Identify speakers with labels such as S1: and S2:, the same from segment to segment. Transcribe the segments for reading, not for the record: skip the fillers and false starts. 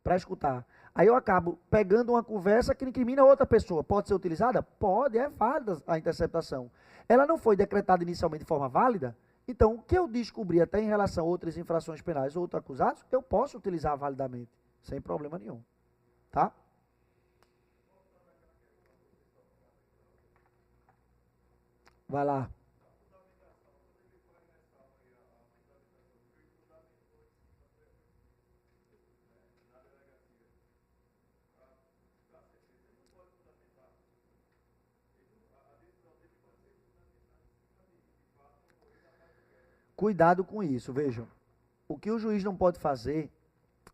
S1: para escutar. Aí eu acabo pegando uma conversa que incrimina outra pessoa. Pode ser utilizada? Pode, é válida a interceptação. Ela não foi decretada inicialmente de forma válida, então o que eu descobri até em relação a outras infrações penais ou outros acusados, eu posso utilizar validamente, sem problema nenhum. Tá? Vai lá. Cuidado com isso, vejam. O que o juiz não pode fazer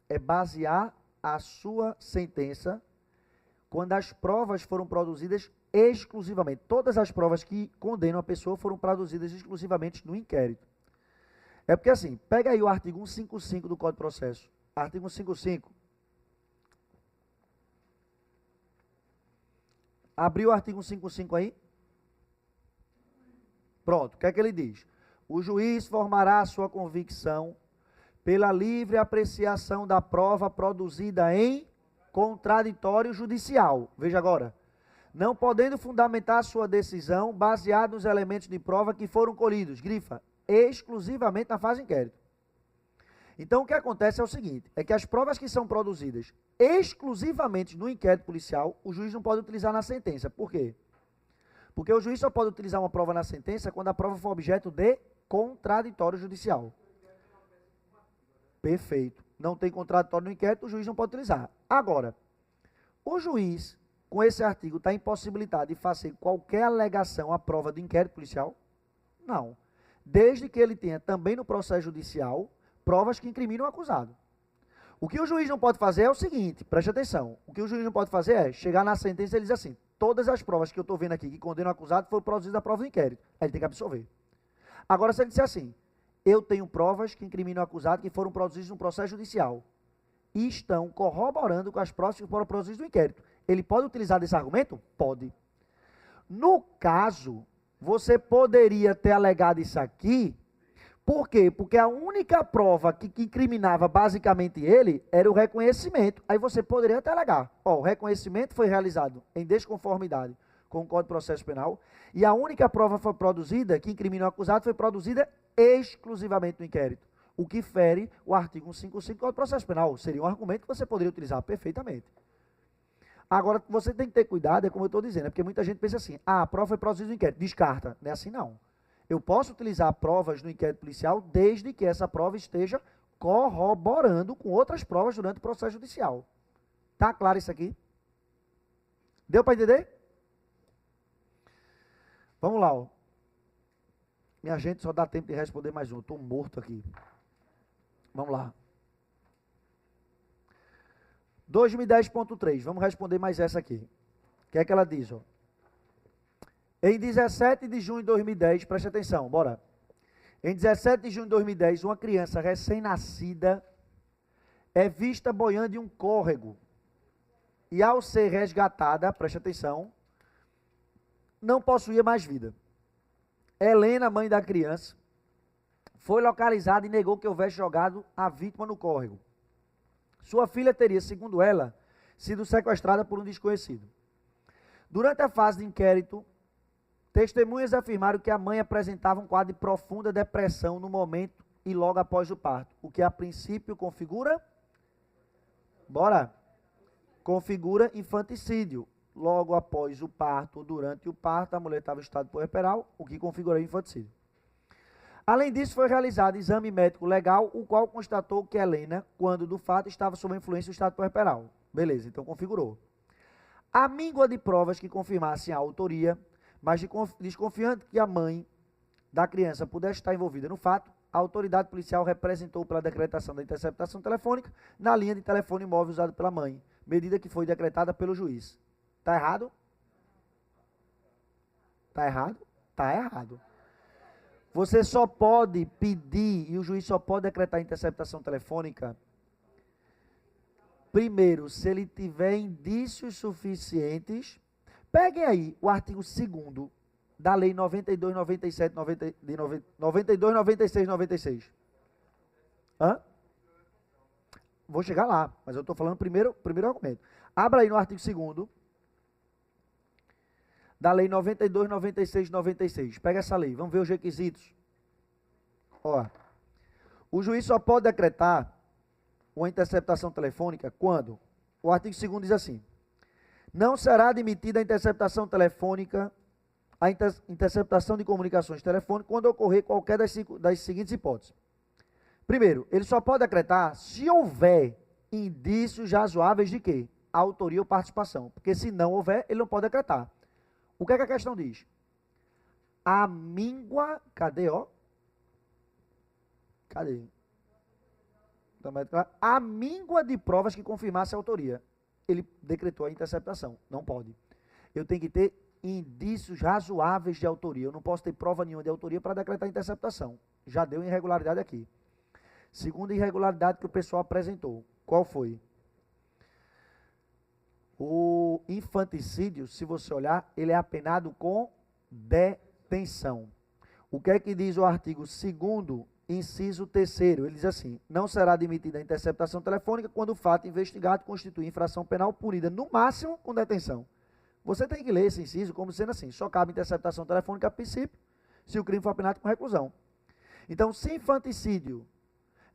S1: é basear a sua sentença quando as provas foram produzidas exclusivamente. Todas as provas que condenam a pessoa foram produzidas exclusivamente no inquérito. É porque assim, pega aí o artigo 155 do Código de Processo. Artigo 155. Abriu o artigo 155 aí? Pronto, o que é que ele diz? O juiz formará a sua convicção pela livre apreciação da prova produzida em contraditório judicial. Veja agora. Não podendo fundamentar sua decisão baseado nos elementos de prova que foram colhidos, grifa, exclusivamente na fase de inquérito. Então, o que acontece é o seguinte, é que as provas que são produzidas exclusivamente no inquérito policial, o juiz não pode utilizar na sentença. Por quê? Porque o juiz só pode utilizar uma prova na sentença quando a prova for objeto de contraditório judicial. Perfeito. Não tem contraditório no inquérito, o juiz não pode utilizar. Agora, o juiz, com esse artigo, está impossibilitado de fazer qualquer alegação à prova do inquérito policial? Não. Desde que ele tenha também no processo judicial provas que incriminam o acusado. O que o juiz não pode fazer é o seguinte, preste atenção, o que o juiz não pode fazer é chegar na sentença e ele dizer assim, todas as provas que eu estou vendo aqui que condenam o acusado foram produzidas da prova do inquérito. Aí ele tem que absolver. Agora, se ele disser assim, eu tenho provas que incriminam o acusado que foram produzidas no processo judicial e estão corroborando com as provas que foram produzidas no inquérito. Ele pode utilizar desse argumento? Pode. No caso, você poderia ter alegado isso aqui. Por quê? Porque a única prova que incriminava basicamente ele era o reconhecimento. Aí você poderia até alegar. Ó, o reconhecimento foi realizado em desconformidade com o Código de Processo Penal e a única prova foi produzida que incrimina o acusado foi produzida exclusivamente no inquérito. O que fere o artigo 155 do Código de Processo Penal. Seria um argumento que você poderia utilizar perfeitamente. Agora, você tem que ter cuidado, é como eu estou dizendo, é porque muita gente pensa assim, a prova foi produzida no inquérito, descarta. Não é assim não. Eu posso utilizar provas no inquérito policial desde que essa prova esteja corroborando com outras provas durante o processo judicial. Tá claro isso aqui? Deu para entender? Vamos lá, ó. Minha gente, só dá tempo de responder mais um. Estou morto aqui. Vamos lá. 2010.3. Vamos responder mais essa aqui. O que é que ela diz, ó? Em 17 de junho de 2010, preste atenção, bora. Em 17 de junho de 2010, uma criança recém-nascida é vista boiando em um córrego. E ao ser resgatada, preste atenção, não possuía mais vida. Helena, mãe da criança, foi localizada e negou que houvesse jogado a vítima no córrego. Sua filha teria, segundo ela, sido sequestrada por um desconhecido. Durante a fase de inquérito, testemunhas afirmaram que a mãe apresentava um quadro de profunda depressão no momento e logo após o parto, o que a princípio configura, configura infanticídio. Logo após o parto, ou durante o parto, a mulher estava em estado puerperal, o que configura infanticídio. Além disso, foi realizado exame médico legal, o qual constatou que Helena, quando do fato, estava sob a influência do estado puerperal. Beleza, então configurou. A míngua de provas que confirmassem a autoria, mas desconfiando que a mãe da criança pudesse estar envolvida no fato, a autoridade policial representou pela decretação da interceptação telefônica na linha de telefone móvel usada pela mãe, medida que foi decretada pelo juiz. Está errado? Está errado? Está errado. Você só pode pedir, e o juiz só pode decretar a interceptação telefônica, primeiro, se ele tiver indícios suficientes. Peguem aí o artigo 2º da Lei 92, 97, 92, 96, 96. Hã? Vou chegar lá, mas eu estou falando primeiro argumento. Abra aí no artigo 2º da lei 92, 96, 96. Pega essa lei, vamos ver os requisitos. Ó, o juiz só pode decretar uma interceptação telefônica quando? O artigo 2º diz assim: não será admitida a interceptação telefônica, a interceptação de comunicações telefônicas quando ocorrer qualquer das seguintes hipóteses. Primeiro, ele só pode decretar se houver indícios razoáveis de quê? Autoria ou participação. Porque se não houver, ele não pode decretar. O que é que a questão diz? A míngua, cadê, ó? Cadê? A míngua de provas que confirmasse a autoria. Ele decretou a interceptação. Não pode. Eu tenho que ter indícios razoáveis de autoria. Eu não posso ter prova nenhuma de autoria para decretar a interceptação. Já deu irregularidade aqui. Segunda irregularidade que o pessoal apresentou. Qual foi? O infanticídio, se você olhar, ele é apenado com detenção. O que é que diz o artigo 2º, inciso 3º? Ele diz assim: não será admitida a interceptação telefônica quando o fato investigado constitui infração penal punida, no máximo, com detenção. Você tem que ler esse inciso como sendo assim: só cabe interceptação telefônica a princípio, se o crime for apenado com reclusão. Então, se infanticídio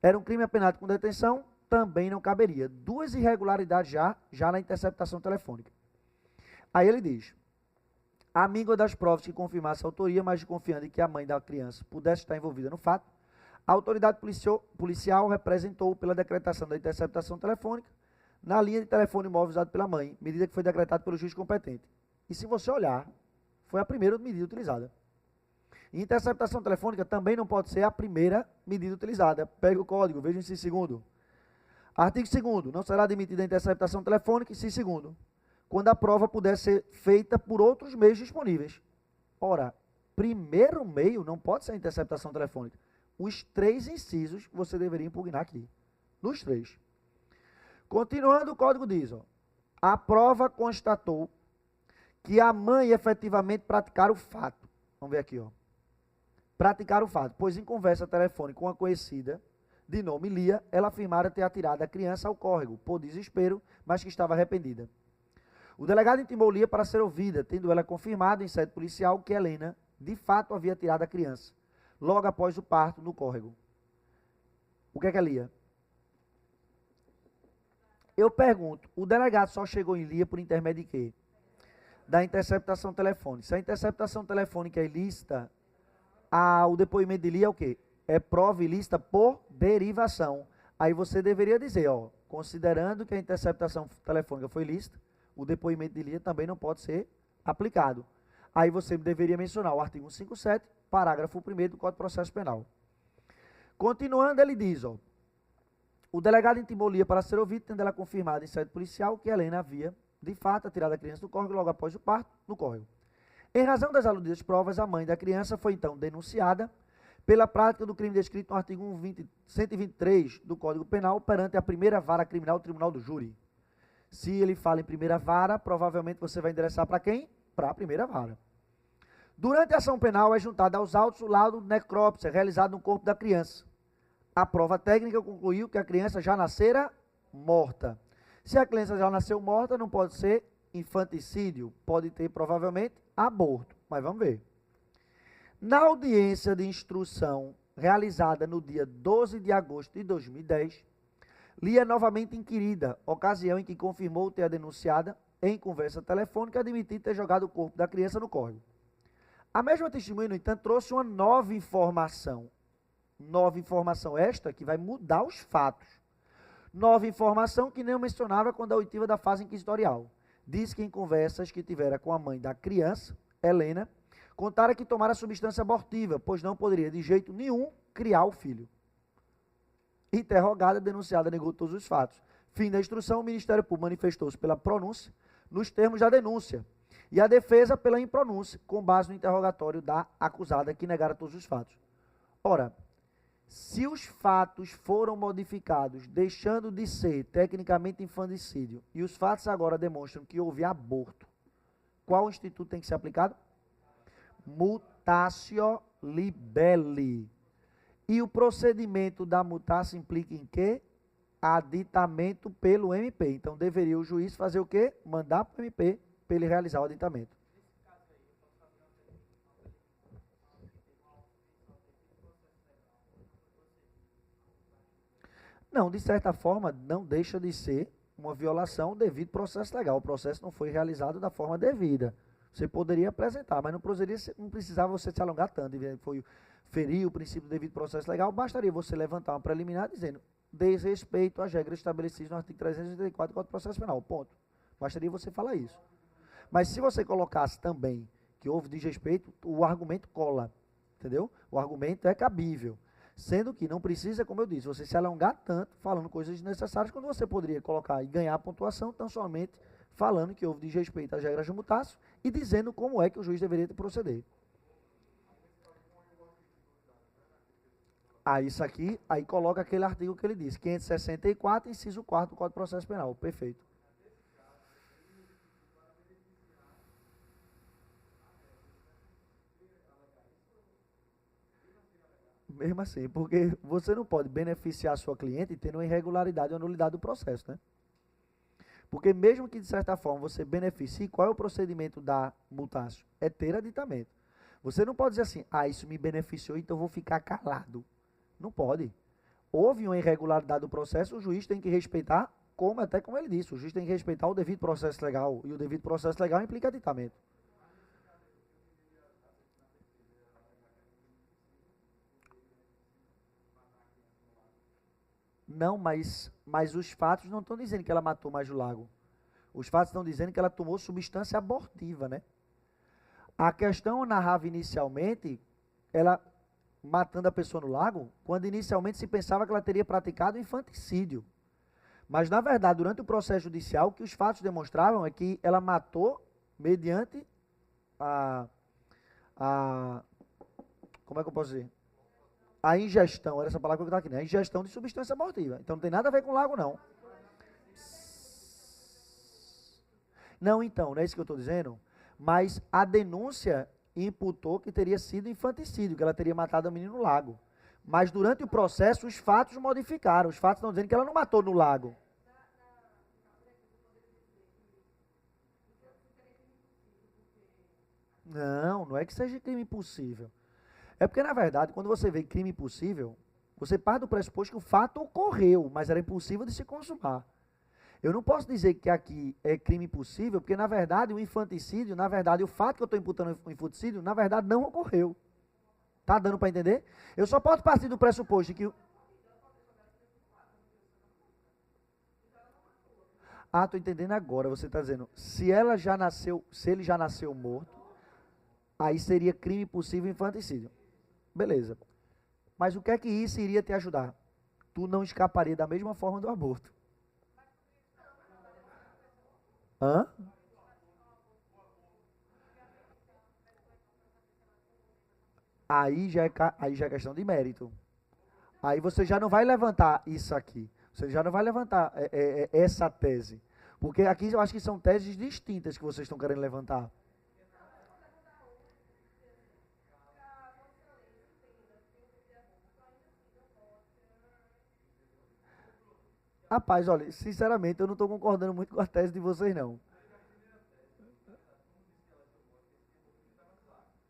S1: era um crime apenado com detenção, também não caberia. Duas irregularidades já na interceptação telefônica. Aí ele diz: a míngua das provas que confirmasse a autoria, mas confiando em que a mãe da criança pudesse estar envolvida no fato, a autoridade policial representou pela decretação da interceptação telefônica na linha de telefone móvel usado pela mãe, medida que foi decretada pelo juiz competente. E se você olhar, foi a primeira medida utilizada. E interceptação telefônica também não pode ser a primeira medida utilizada. Pega o código, veja o inciso 2º. Artigo 2º, não será admitida a interceptação telefônica, inciso 2º, quando a prova puder ser feita por outros meios disponíveis. Ora, primeiro meio não pode ser a interceptação telefônica. Os 3 incisos você deveria impugnar aqui. Nos 3. Continuando, o código diz: ó, a prova constatou que a mãe efetivamente praticara o fato. Vamos ver aqui, ó. Praticar o fato, pois em conversa telefônica com uma conhecida de nome Lia, ela afirmara ter atirado a criança ao córrego, por desespero, mas que estava arrependida. O delegado intimou Lia para ser ouvida, tendo ela confirmado em sede policial que Helena, de fato, havia atirado a criança, logo após o parto, no córrego. O que é Lia? Eu pergunto, o delegado só chegou em Lia por intermédio de quê? Da interceptação telefônica. Se a interceptação telefônica é ilícita, o depoimento de Lia é o quê? É prova ilícita por derivação. Aí você deveria dizer, ó, considerando que a interceptação telefônica foi ilícita, o depoimento de Lia também não pode ser aplicado. Aí você deveria mencionar o artigo 157, parágrafo 1º do Código de Processo Penal. Continuando, ele diz, ó, o delegado intimou Lia para ser ouvido, tendo ela confirmado em sede policial que Helena havia, de fato, atirado a criança do córrego logo após o parto, no córrego. Em razão das aludidas provas, a mãe da criança foi então denunciada pela prática do crime descrito no artigo 123 do Código Penal perante a primeira vara criminal do Tribunal do Júri. Se ele fala em primeira vara, provavelmente você vai endereçar para quem? Para a primeira vara. Durante a ação penal é juntada aos autos o laudo necrópsia realizado no corpo da criança. A prova técnica concluiu que a criança já nascera morta. Se a criança já nasceu morta, não pode ser infanticídio, pode ter provavelmente aborto. Mas vamos ver. Na audiência de instrução realizada no dia 12 de agosto de 2010, Lia novamente inquirida, ocasião em que confirmou ter a denunciada, em conversa telefônica, admitir ter jogado o corpo da criança no córrego. A mesma testemunha, no entanto, trouxe uma nova informação. Nova informação esta que vai mudar os fatos. Nova informação que nem mencionava quando a oitiva da fase inquisitorial. Diz que em conversas que tivera com a mãe da criança, Helena, contara que tomara substância abortiva, pois não poderia de jeito nenhum criar o filho. Interrogada, denunciada, negou todos os fatos. Fim da instrução, o Ministério Público manifestou-se pela pronúncia, nos termos da denúncia, e a defesa pela impronúncia, com base no interrogatório da acusada, que negara todos os fatos. Ora, se os fatos foram modificados, deixando de ser tecnicamente infanticídio, e os fatos agora demonstram que houve aborto, qual instituto tem que ser aplicado? Mutatio libelli. E o procedimento da mutácia implica em quê? aditamento pelo MP. Então, deveria o juiz fazer o quê? Mandar para o MP para ele realizar o aditamento. Não, de certa forma, não deixa de ser uma violação devido ao processo legal. O processo não foi realizado da forma devida. Você poderia apresentar, mas não precisava você se alongar tanto. Foi ferir o princípio do devido processo legal, bastaria você levantar uma preliminar dizendo desrespeito às regras estabelecidas no artigo 384 do Código de Processo Penal. Ponto. Bastaria você falar isso. Mas se você colocasse também que houve desrespeito, o argumento cola. Entendeu? O argumento é cabível. Sendo que não precisa, como eu disse, você se alongar tanto falando coisas desnecessárias quando você poderia colocar e ganhar a pontuação tão somente falando que houve desrespeito às regras de mutácio e dizendo como é que o juiz deveria proceder. Aí isso aqui, aí coloca aquele artigo que ele disse, 564, inciso 4 do Código de Processo Penal. Perfeito. Mesmo assim, porque você não pode beneficiar a sua cliente tendo uma irregularidade ou nulidade do processo, né? Porque mesmo que, de certa forma, você beneficie, qual é o procedimento da mutácio? É ter aditamento. Você não pode dizer assim, isso me beneficiou, então eu vou ficar calado. Não pode. Houve uma irregularidade do processo, o juiz tem que respeitar, até como ele disse, o juiz tem que respeitar o devido processo legal, e o devido processo legal implica aditamento. Não, mas os fatos não estão dizendo que ela matou mais o lago. Os fatos estão dizendo que ela tomou substância abortiva, né? A questão narrava inicialmente, ela matando a pessoa no lago, quando inicialmente se pensava que ela teria praticado infanticídio. Mas, na verdade, durante o processo judicial, o que os fatos demonstravam é que ela matou mediante como é que eu posso dizer? A ingestão, era essa palavra que eu estava aqui, né? A ingestão de substância abortiva. Então não tem nada a ver com lago, não. Não, então, não é isso que eu estou dizendo. Mas a denúncia imputou que teria sido infanticídio, que ela teria matado a menina no lago. Mas durante o processo, os fatos modificaram. Os fatos estão dizendo que ela não matou no lago. Não, não é que seja crime impossível. É porque, na verdade, quando você vê crime impossível, você parte do pressuposto que o fato ocorreu, mas era impossível de se consumar. Eu não posso dizer que aqui é crime impossível, porque, na verdade, o infanticídio, na verdade, o fato que eu estou imputando o infanticídio, na verdade, não ocorreu. Tá dando para entender? Eu só posso partir do pressuposto que... estou entendendo agora. Você está dizendo, se ele já nasceu morto, aí seria crime impossível infanticídio. Beleza. Mas o que é que isso iria te ajudar? Tu não escaparia da mesma forma do aborto. Hã? Aí já é questão de mérito. Aí você já não vai levantar isso aqui. Você já não vai levantar essa tese. Porque aqui eu acho que são teses distintas que vocês estão querendo levantar. Rapaz, olha, sinceramente, eu não estou concordando muito com a tese de vocês, não.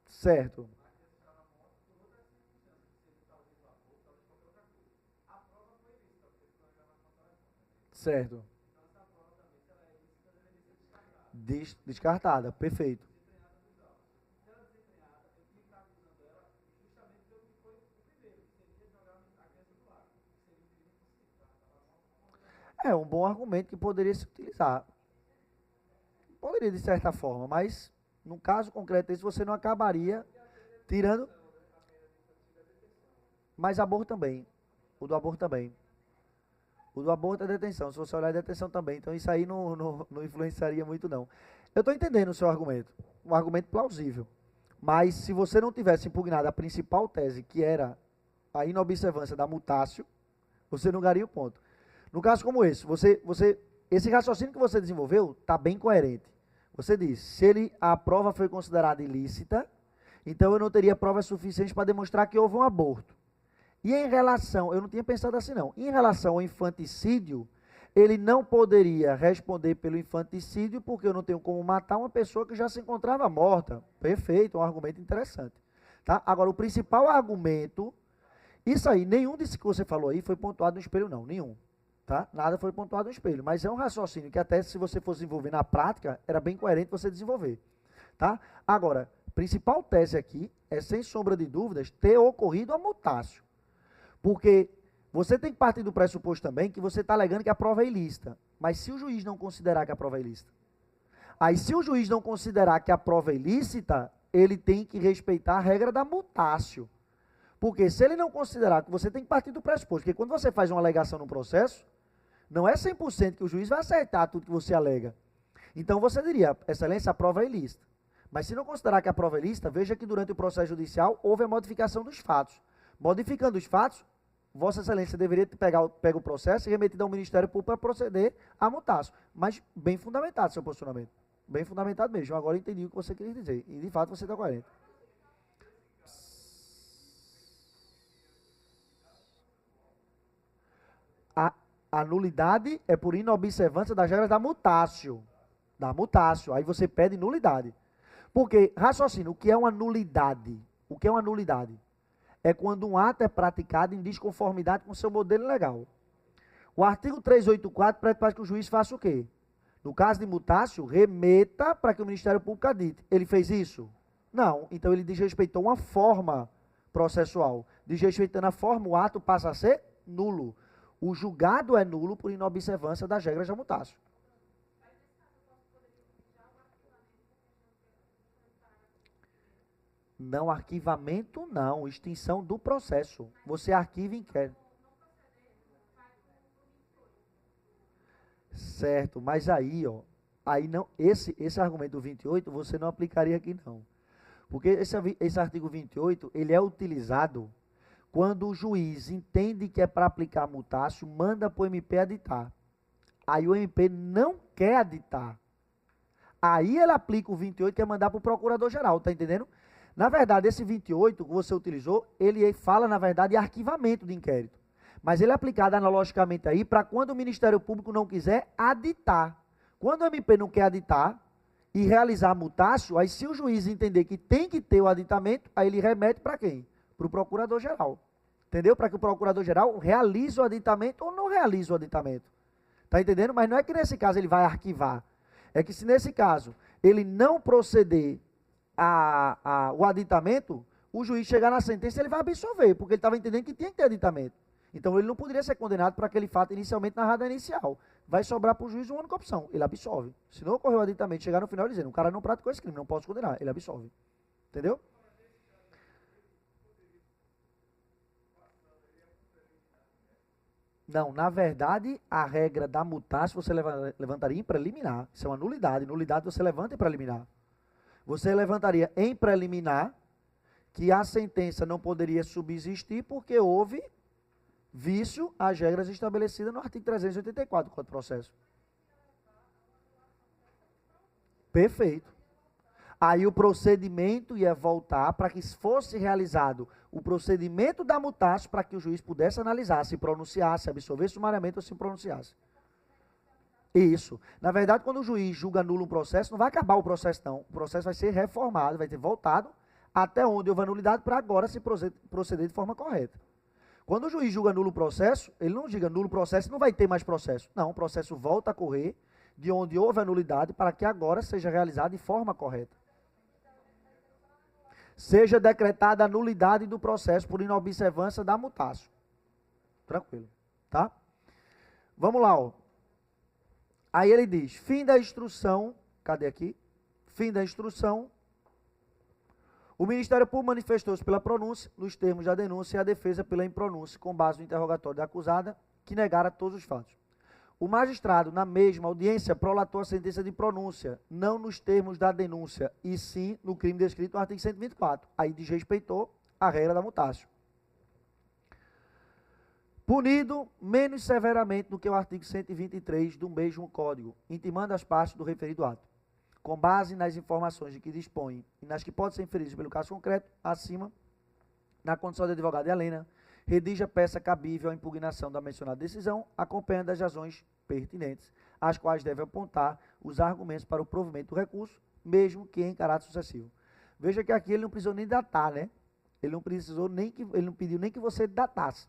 S1: Certo. Certo. Descartada, perfeito. É um bom argumento que poderia se utilizar. Poderia, de certa forma, mas no caso concreto desse, você não acabaria tirando. Mas aborto também. O do aborto também. O do aborto é detenção. Se você olhar, é detenção também. Então isso aí não influenciaria muito, não. Eu estou entendendo o seu argumento. Um argumento plausível. Mas se você não tivesse impugnado a principal tese, que era a inobservância da mutácio, você não ganharia o ponto. No caso como esse, esse raciocínio que você desenvolveu está bem coerente. Você diz, se a prova foi considerada ilícita, então eu não teria provas suficientes para demonstrar que houve um aborto. E em relação, eu não tinha pensado assim não, em relação ao infanticídio, ele não poderia responder pelo infanticídio porque eu não tenho como matar uma pessoa que já se encontrava morta. Perfeito, um argumento interessante. Tá? Agora, o principal argumento, isso aí, nenhum disso que você falou aí foi pontuado no espelho não, nenhum. Tá? Nada foi pontuado no espelho, mas é um raciocínio que até se você fosse desenvolver na prática, era bem coerente você desenvolver. Tá? Agora, a principal tese aqui é, sem sombra de dúvidas, ter ocorrido a mutácio. Porque você tem que partir do pressuposto também que você está alegando que a prova é ilícita. Mas se o juiz não considerar que a prova é ilícita? Aí, se o juiz não considerar que a prova é ilícita, ele tem que respeitar a regra da mutácio. Porque se ele não considerar, que você tem que partir do pressuposto, porque quando você faz uma alegação no processo, não é 100% que o juiz vai aceitar tudo que você alega. Então você diria, excelência, a prova é ilícita. Mas se não considerar que a prova é ilícita, veja que durante o processo judicial houve a modificação dos fatos. Modificando os fatos, Vossa Excelência deveria pegar o processo e remetido ao Ministério Público para proceder a mutácio. Mas bem fundamentado seu posicionamento. Bem fundamentado mesmo. Eu agora entendi o que você queria dizer. E de fato você está coerente. A nulidade é por inobservância das regras da mutácio. Da mutácio. Aí você pede nulidade. Porque, raciocínio, o que é uma nulidade? O que é uma nulidade? É quando um ato é praticado em desconformidade com o seu modelo legal. O artigo 384 predispõe que o juiz faça o quê? No caso de mutácio, remeta para que o Ministério Público adite. Ele fez isso? Não. Então ele desrespeitou uma forma processual. Desrespeitando a forma, o ato passa a ser nulo. O julgado é nulo por inobservância das regras da mutácio. Não, arquivamento não, extinção do processo. Você arquiva e inquérito. Certo, mas aí, ó, aí não, esse argumento do 28 você não aplicaria aqui não. Porque esse artigo 28, ele é utilizado quando o juiz entende que é para aplicar mutácio, manda para o MP aditar. Aí o MP não quer aditar. Aí ele aplica o 28, que é mandar para o procurador-geral, tá entendendo? Na verdade, esse 28 que você utilizou, ele fala, na verdade, de arquivamento de inquérito. Mas ele é aplicado analogicamente aí para quando o Ministério Público não quiser aditar. Quando o MP não quer aditar e realizar mutácio, aí se o juiz entender que tem que ter o aditamento, aí ele remete para quem? Para o procurador-geral. Entendeu? Para que o procurador-geral realize o aditamento ou não realize o aditamento. Tá entendendo? Mas não é que nesse caso ele vai arquivar. É que se nesse caso ele não proceder o aditamento, o juiz chegar na sentença, ele vai absolver, porque ele estava entendendo que tinha que ter aditamento. Então ele não poderia ser condenado por aquele fato inicialmente narrado inicial. Vai sobrar para o juiz uma única opção, ele absolve. Se não ocorreu o aditamento, chegar no final dizendo, o cara não praticou esse crime, não posso condenar, ele absolve. Entendeu? Não, na verdade, a regra da mutácio você levantaria em preliminar. Isso é uma nulidade. Nulidade você levanta em preliminar. Você levantaria em preliminar que a sentença não poderia subsistir porque houve vício às regras estabelecidas no artigo 384 do Código de Processo. Perfeito. Aí o procedimento ia voltar para que fosse realizado o procedimento da mutácio para que o juiz pudesse analisar, se pronunciasse, absolvesse sumariamente ou se pronunciasse. Isso. Na verdade, quando o juiz julga nulo um processo, não vai acabar o processo não. O processo vai ser reformado, vai ter voltado até onde houve a nulidade para agora se proceder de forma correta. Quando o juiz julga nulo o processo, ele não diga nulo o processo, não vai ter mais processo. Não, o processo volta a correr de onde houve a nulidade para que agora seja realizado de forma correta. Seja decretada a nulidade do processo por inobservância da mutácio. Tranquilo, tá? Vamos lá, ó. Aí ele diz, fim da instrução, cadê aqui? Fim da instrução. O Ministério Público manifestou-se pela pronúncia, nos termos da denúncia, e a defesa pela impronúncia, com base no interrogatório da acusada, que negara todos os fatos. O magistrado, na mesma audiência, prolatou a sentença de pronúncia, não nos termos da denúncia, e sim no crime descrito no artigo 124. Aí desrespeitou a regra da mutácio. Punido menos severamente do que o artigo 123 do mesmo Código, intimando as partes do referido ato, com base nas informações de que dispõe e nas que podem ser inferidas pelo caso concreto, acima, na condição de advogada de Helena, Redija peça cabível à impugnação da mencionada decisão, acompanhando as razões pertinentes, as quais deve apontar os argumentos para o provimento do recurso, mesmo que em caráter sucessivo. Veja que aqui ele não precisou nem datar, né? Ele não pediu nem que você datasse.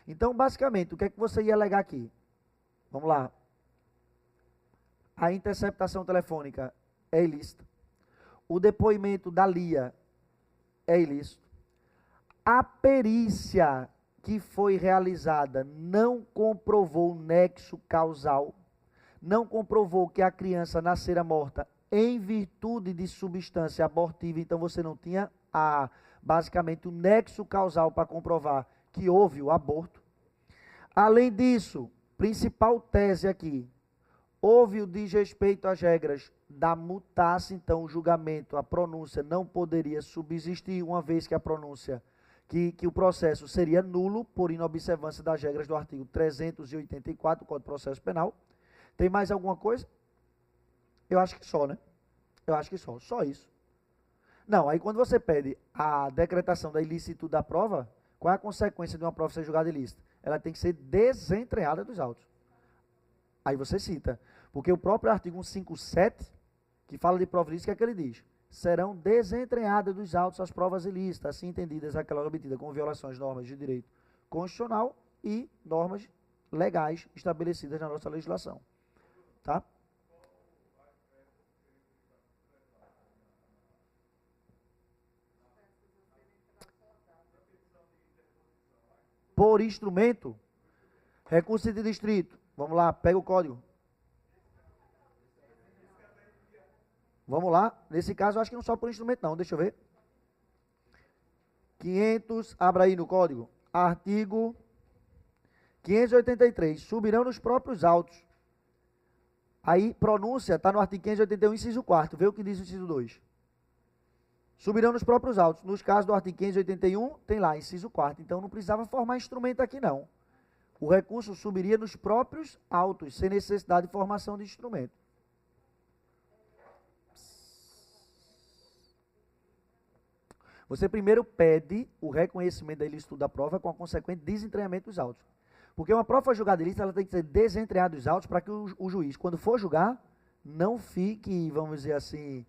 S1: Então, basicamente, o que é que você ia alegar aqui? Vamos lá. A interceptação telefônica é ilícita. O depoimento da Lia é ilícito. A perícia que foi realizada não comprovou nexo causal, não comprovou que a criança nascera morta em virtude de substância abortiva, então você não tinha basicamente o nexo causal para comprovar que houve o aborto. Além disso, principal tese aqui, houve o desrespeito às regras da mutácia, então o julgamento, a pronúncia não poderia subsistir, uma vez que a pronúncia, que o processo seria nulo por inobservância das regras do artigo 384 do Código de Processo Penal. Tem mais alguma coisa? Eu acho que só, né? Eu acho que só isso. Não, aí quando você pede a decretação da ilicitude da prova, qual é a consequência de uma prova ser julgada ilícita? Ela tem que ser desentreada dos autos. Aí você cita, porque o próprio artigo 157, que fala de prova ilícita, o que é que ele diz? Serão desentreadas dos autos as provas ilícitas, assim entendidas aquelas obtidas com violações de normas de direito constitucional e normas legais estabelecidas na nossa legislação. Tá? Por instrumento, recurso de distrito. Vamos lá, pega o código. Vamos lá. Nesse caso, eu acho que não só por instrumento, não. Deixa eu ver. 500, abra aí no código. Artigo 583. Subirão nos próprios autos. Aí, pronúncia, está no artigo 581, inciso 4º. Vê o que diz o inciso 2. Subirão nos próprios autos. Nos casos do artigo 581, tem lá, inciso 4º. Então, não precisava formar instrumento aqui, não. O recurso subiria nos próprios autos, sem necessidade de formação de instrumento. Você primeiro pede o reconhecimento da ilicitude da prova com a consequente desentreamento dos autos. Porque uma prova julgada ilícita, ela tem que ser desentreada dos autos para que o juiz, quando for julgar, não fique, vamos dizer assim,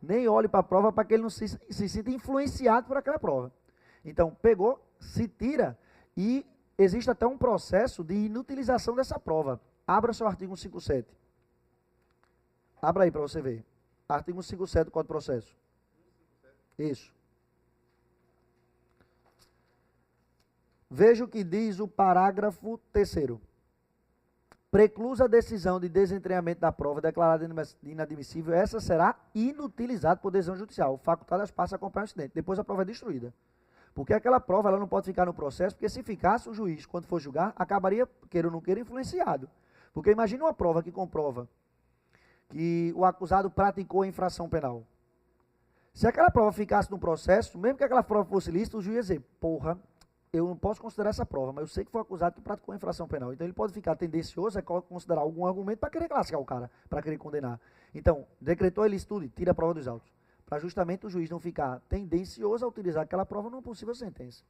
S1: nem olhe para a prova para que ele não se sinta influenciado por aquela prova. Então, pegou, se tira e existe até um processo de inutilização dessa prova. Abra seu artigo 157. Abra aí para você ver. Artigo 157 do Código de Processo. Isso. Veja o que diz o parágrafo 3º. Preclusa a decisão de desentreamento da prova declarada inadmissível, essa será inutilizada por decisão judicial. Facultado as partes a acompanhar o incidente. Depois a prova é destruída. Porque aquela prova ela não pode ficar no processo, porque se ficasse, o juiz, quando for julgar, acabaria, queira ou não queira, influenciado. Porque imagine uma prova que comprova que o acusado praticou a infração penal. Se aquela prova ficasse no processo, mesmo que aquela prova fosse lícita, o juiz ia dizer, porra, eu não posso considerar essa prova, mas eu sei que foi o acusado que praticou a infração penal. Então ele pode ficar tendencioso a considerar algum argumento para querer classificar o cara, para querer condenar. Então, decretou a ilicitude, tira a prova dos autos. Para justamente o juiz não ficar tendencioso a utilizar aquela prova numa possível sentença.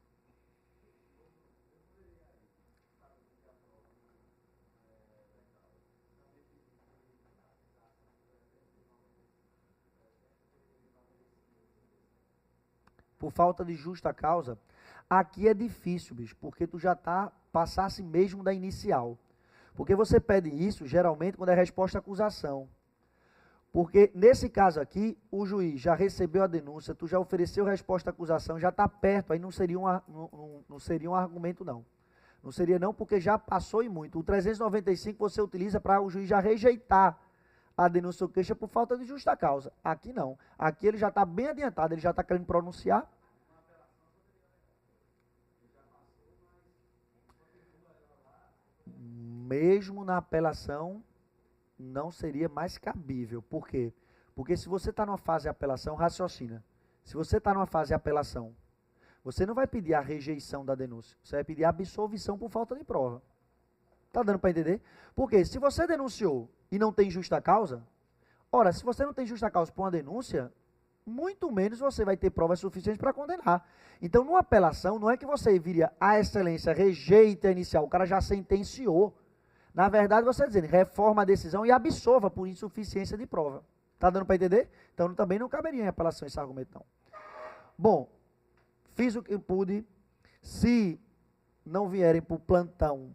S1: Por falta de justa causa, aqui é difícil, bicho, porque tu já passasse mesmo da inicial. Porque você pede isso, geralmente, quando é resposta à acusação. Porque, nesse caso aqui, o juiz já recebeu a denúncia, tu já ofereceu resposta à acusação, já está perto, aí não seria um argumento, não. Não seria não, porque já passou e muito. O 395 você utiliza para o juiz já rejeitar a denúncia ou queixa por falta de justa causa. Aqui não. Aqui ele já está bem adiantado, ele já está querendo pronunciar. Mesmo na apelação, não seria mais cabível. Por quê? Porque se você está numa fase de apelação, raciocina. Se você está numa fase de apelação, você não vai pedir a rejeição da denúncia, você vai pedir a absolvição por falta de prova. Está dando para entender? Porque se você denunciou e não tem justa causa, ora, se você não tem justa causa por uma denúncia, muito menos você vai ter provas suficientes para condenar. Então, numa apelação, não é que você viria a excelência, rejeita a inicial, o cara já sentenciou. Na verdade, você está dizendo, reforma a decisão e absolva por insuficiência de prova. Está dando para entender? Então, também não caberia em apelação esse argumento, não. Bom, fiz o que eu pude. Se não vierem para o plantão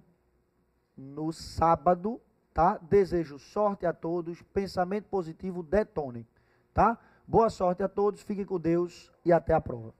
S1: no sábado, tá? Desejo sorte a todos, pensamento positivo, detone, tá? Boa sorte a todos, fiquem com Deus e até a prova.